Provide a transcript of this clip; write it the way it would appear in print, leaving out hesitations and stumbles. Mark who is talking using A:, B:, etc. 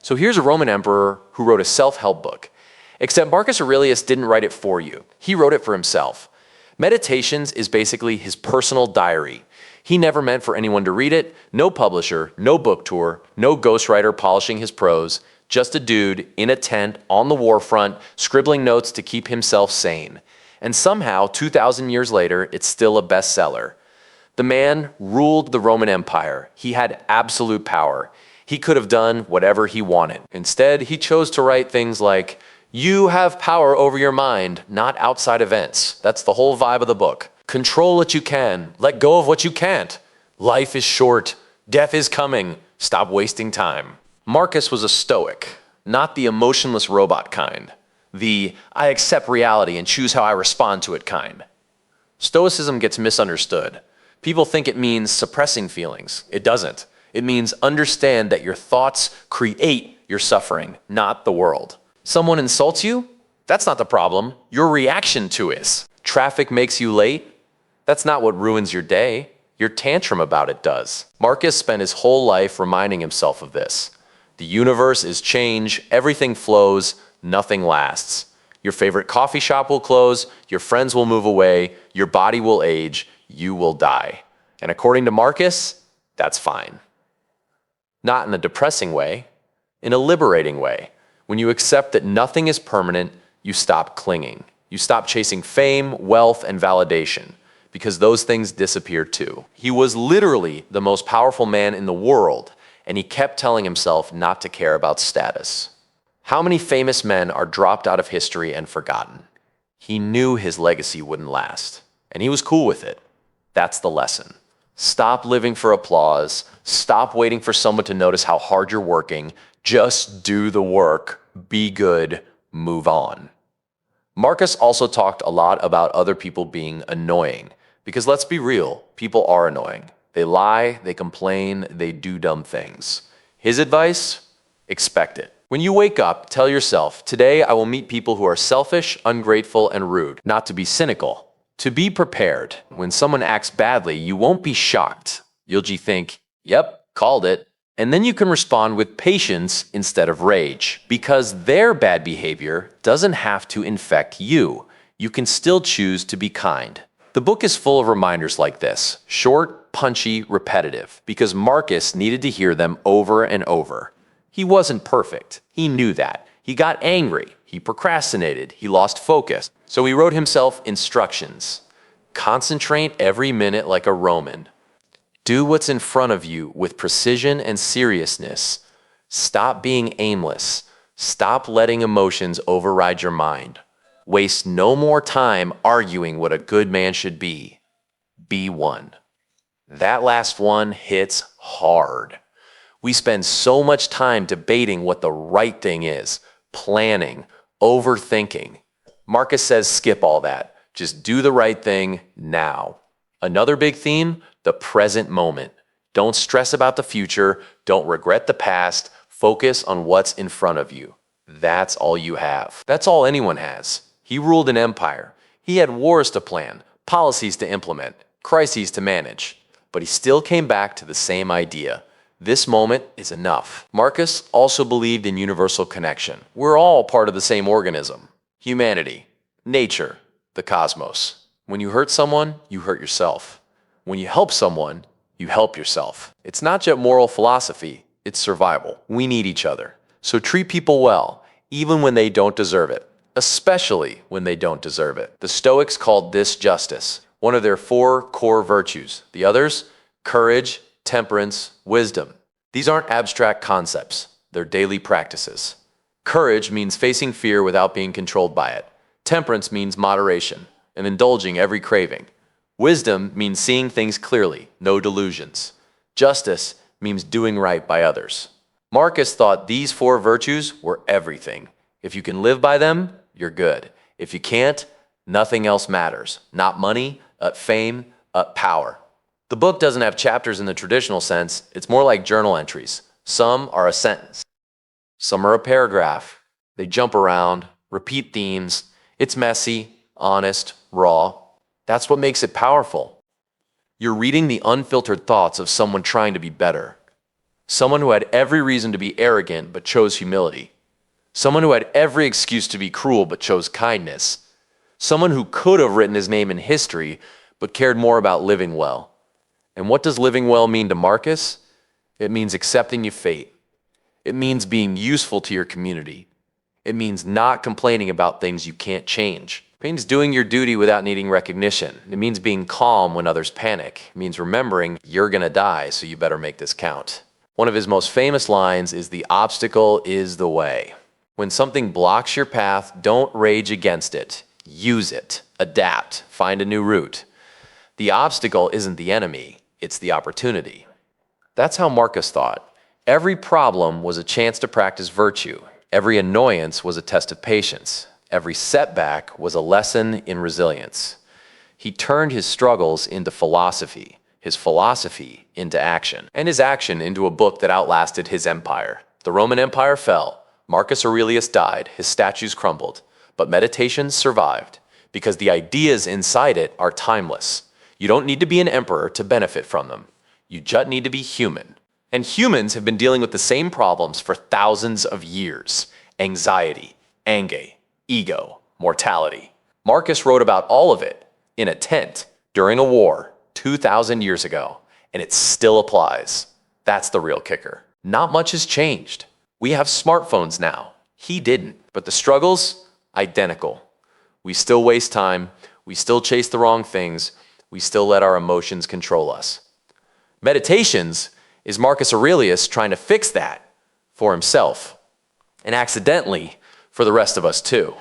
A: So here's a Roman emperor who wrote a self-help book. Except Marcus Aurelius didn't write it for you. He wrote it for himself. Meditations is basically his personal diary. He never meant for anyone to read it. No publisher, no book tour, no ghostwriter polishing his prose. Just a dude in a tent on the war front, scribbling notes to keep himself sane. And somehow, 2,000 years later, it's still a bestseller. The man ruled the Roman Empire. He had absolute power. He could have done whatever he wanted. Instead, he chose to write things like, "You have power over your mind, not outside events." That's the whole vibe of the book. Control what you can. Let go of what you can't. Life is short. Death is coming. Stop wasting time. Marcus was a stoic, not the emotionless robot kind. The I accept reality and choose how I respond to it kind. Stoicism gets misunderstood. People think it means suppressing feelings. It doesn't. It means understand that your thoughts create your suffering, not the world. Someone insults you? That's not the problem. Your reaction to it. Traffic makes you late? That's not what ruins your day. Your tantrum about it does. Marcus spent his whole life reminding himself of this. The universe is change, everything flows, nothing lasts. Your favorite coffee shop will close, your friends will move away, your body will age, you will die. And according to Marcus, that's fine. Not in a depressing way, in a liberating way. When you accept that nothing is permanent, you stop clinging. You stop chasing fame, wealth, and validation, because those things disappear too. He was literally the most powerful man in the world, and he kept telling himself not to care about status. How many famous men are dropped out of history and forgotten? He knew his legacy wouldn't last, and he was cool with it. That's the lesson. Stop living for applause. Stop waiting for someone to notice how hard you're working. Just do the work. Be good. Move on. Marcus also talked a lot about other people being annoying. Because let's be real, people are annoying. They lie, they complain, they do dumb things. His advice? Expect it. When you wake up, tell yourself, today I will meet people who are selfish, ungrateful, and rude. Not to be cynical. To be prepared. When someone acts badly, you won't be shocked. You'll just think, yep, called it. And then you can respond with patience instead of rage. Because their bad behavior doesn't have to infect you. You can still choose to be kind. The book is full of reminders like this. Short, punchy, repetitive. Because Marcus needed to hear them over and over. He wasn't perfect. He knew that. He got angry. He procrastinated. He lost focus. So he wrote himself instructions. Concentrate every minute like a Roman. Do what's in front of you with precision and seriousness. Stop being aimless. Stop letting emotions override your mind. Waste no more time arguing what a good man should be. Be one. That last one hits hard. We spend so much time debating what the right thing is, planning, overthinking. Marcus says skip all that. Just do the right thing now. Another big theme, the present moment. Don't stress about the future. Don't regret the past. Focus on what's in front of you. That's all you have. That's all anyone has. He ruled an empire. He had wars to plan, policies to implement, crises to manage. But he still came back to the same idea. This moment is enough. Marcus also believed in universal connection. We're all part of the same organism. Humanity, nature, the cosmos. When you hurt someone, you hurt yourself. When you help someone, you help yourself. It's not just moral philosophy, it's survival. We need each other. So treat people well, even when they don't deserve it. Especially when they don't deserve it. The Stoics called this justice, one of their 4 core virtues. The others, courage, temperance, wisdom. These aren't abstract concepts. They're daily practices. Courage means facing fear without being controlled by it. Temperance means moderation and indulging every craving. Wisdom means seeing things clearly, no delusions. Justice means doing right by others. Marcus thought these 4 virtues were everything. If you can live by them, you're good. If you can't, nothing else matters. Not money, fame, power. The book doesn't have chapters in the traditional sense. It's more like journal entries. Some are a sentence. Some are a paragraph. They jump around, repeat themes. It's messy, honest, raw. That's what makes it powerful. You're reading the unfiltered thoughts of someone trying to be better. Someone who had every reason to be arrogant but chose humility. Someone who had every excuse to be cruel but chose kindness. Someone who could have written his name in history but cared more about living well. And what does living well mean to Marcus? It means accepting your fate. It means being useful to your community. It means not complaining about things you can't change. It means doing your duty without needing recognition. It means being calm when others panic. It means remembering you're gonna die, so you better make this count. One of his most famous lines is, "The obstacle is the way." When something blocks your path, don't rage against it. Use it. Adapt. Find a new route. The obstacle isn't the enemy, it's the opportunity. That's how Marcus thought. Every problem was a chance to practice virtue. Every annoyance was a test of patience. Every setback was a lesson in resilience. He turned his struggles into philosophy, his philosophy into action, and his action into a book that outlasted his empire. The Roman Empire fell. Marcus Aurelius died, his statues crumbled, but Meditations survived because the ideas inside it are timeless. You don't need to be an emperor to benefit from them. You just need to be human. And humans have been dealing with the same problems for thousands of years. Anxiety, anger, ego, mortality. Marcus wrote about all of it in a tent during a war 2,000 years ago, and it still applies. That's the real kicker. Not much has changed. We have smartphones now. He didn't. But the struggles, identical. We still waste time. We still chase the wrong things. We still let our emotions control us. Meditations is Marcus Aurelius trying to fix that for himself, and accidentally for the rest of us too.